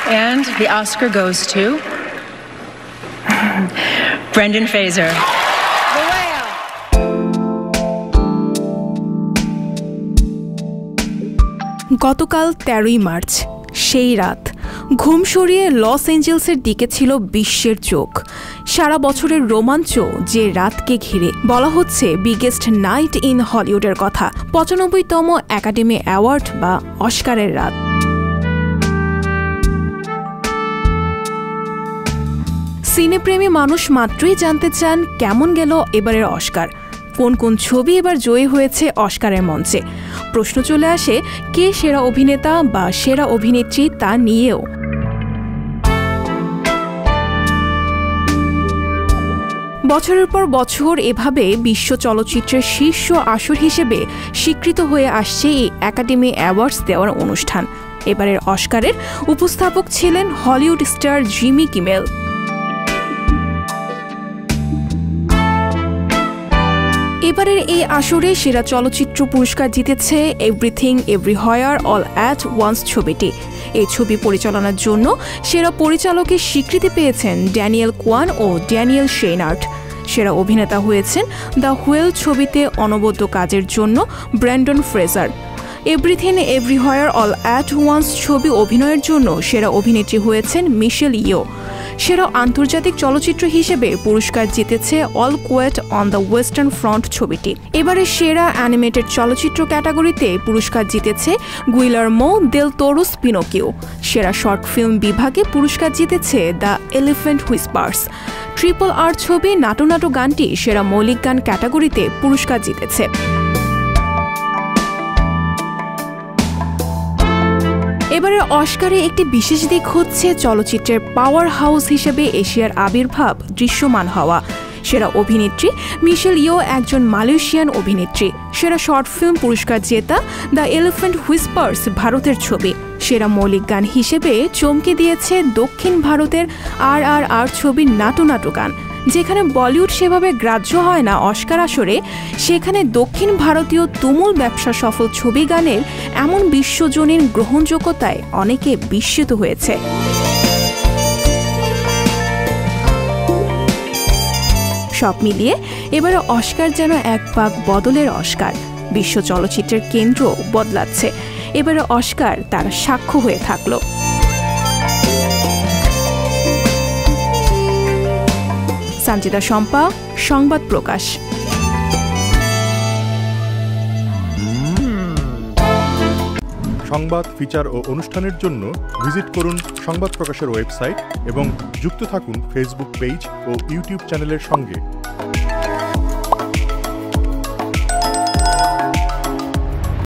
And the Oscar goes to Brendan Fraser. গতকাল 13ই March সেই রাত ঘুম সরিয়ে লস এঞ্জেলসের দিকে ছিল বিশ্বের চোখ। সারা বছরের রোমাঞ্চ যে রাতকে ঘিরে বলা হচ্ছে বিগেস্ট নাইট ইন হলিউডের কথা, 95তম একাডেমি অ্যাওয়ার্ড বা অস্কারের রাত। সিনেপ্রেমী মানুষ মাত্রই জানতে চান কেমন গেল এবারের অস্কার, কোন কোন ছবি এবার জয়ী হয়েছে অস্কারের মঞ্চে। প্রশ্ন চলে আসে কে সেরা অভিনেতা বা সেরা অভিনেত্রী তা নিয়েও। বছরের পর বছর এভাবে বিশ্ব চলচ্চিত্রের শীর্ষ আসর হিসেবে স্বীকৃত হয়ে আসছে এই একাডেমি অ্যাওয়ার্ডস দেওয়ার অনুষ্ঠান। এবারের অস্কারের উপস্থাপক ছিলেন হলিউড স্টার জিমি কিমেল। এবারের এই আসরে সেরা চলচ্চিত্র পুরস্কার জিতেছে Everything Everywhere All at Once ছবিটি। এই ছবি পরিচালনার জন্য সেরা পরিচালকের স্বীকৃতি পেয়েছেন ড্যানিয়েল কোয়ান ও ড্যানিয়েল শেইনার্ট। সেরা অভিনেতা হয়েছেন দ্য হুয়েল ছবিতে অনবদ্য কাজের জন্য Brendan Fraser. Everything Everywhere All at Once ছবি অভিনয়ের জন্য সেরা অভিনেত্রী হয়েছেন মিশেল ইয়ো। সেরা আন্তর্জাতিক চলচ্চিত্র হিসেবে পুরস্কার জিতেছে All Quiet on the Western Front ছবিটি। এবারে সেরা অ্যানিমেটেড চলচ্চিত্র ক্যাটাগরিতে পুরস্কার জিতেছে গুইলার্মো দেল তোরোস পিনোকিও। সেরা শর্ট ফিল্ম বিভাগে পুরস্কার জিতেছে দ্য এলিফ্যান্ট হুইসপার্স। RRR ছবি নাটু নাটু গানটি সেরা মৌলিক গান ক্যাটাগরিতে পুরস্কার জিতেছে। এবারের অস্কারে একটি বিশেষ দিক হচ্ছে চলচ্চিত্রের পাওয়ার হাউস হিসেবে এশিয়ার আবির্ভাব দৃশ্যমান হওয়া। সেরা অভিনেত্রী মিশেল ইয়ো একজন মালয়েশিয়ান অভিনেত্রী। সেরা শর্ট ফিল্ম পুরস্কার জেতা দ্য এলিফ্যান্ট হুইসপার্স ভারতের ছবি। সেরা মৌলিক গান হিসেবে চমকে দিয়েছে দক্ষিণ ভারতের RRR ছবির নাটু নাটু গান। যেখানে বলিউড সেভাবে গ্রাহ্য হয় না অস্কার আসরে, সেখানে দক্ষিণ ভারতীয় তুমুল ব্যবসা সফল ছবি গানের এমন বিশ্বজনীন গ্রহণযোগ্যতায় অনেকে বিস্মিত হয়েছে। সব মিলিয়ে এবারে অস্কার যেন এক পাক বদলের অস্কার। বিশ্ব চলচ্চিত্রের কেন্দ্র বদলাচ্ছে, এবারে অস্কার তার সাক্ষ্য হয়ে থাকলো। সঞ্চিতা শম্পা, সংবাদ প্রকাশ। সংবাদ, ফিচার ও অনুষ্ঠানের জন্য ভিজিট করুন সংবাদ প্রকাশের ওয়েবসাইট এবং যুক্ত থাকুন ফেসবুক পেজ ও ইউটিউব চ্যানেলের সঙ্গে।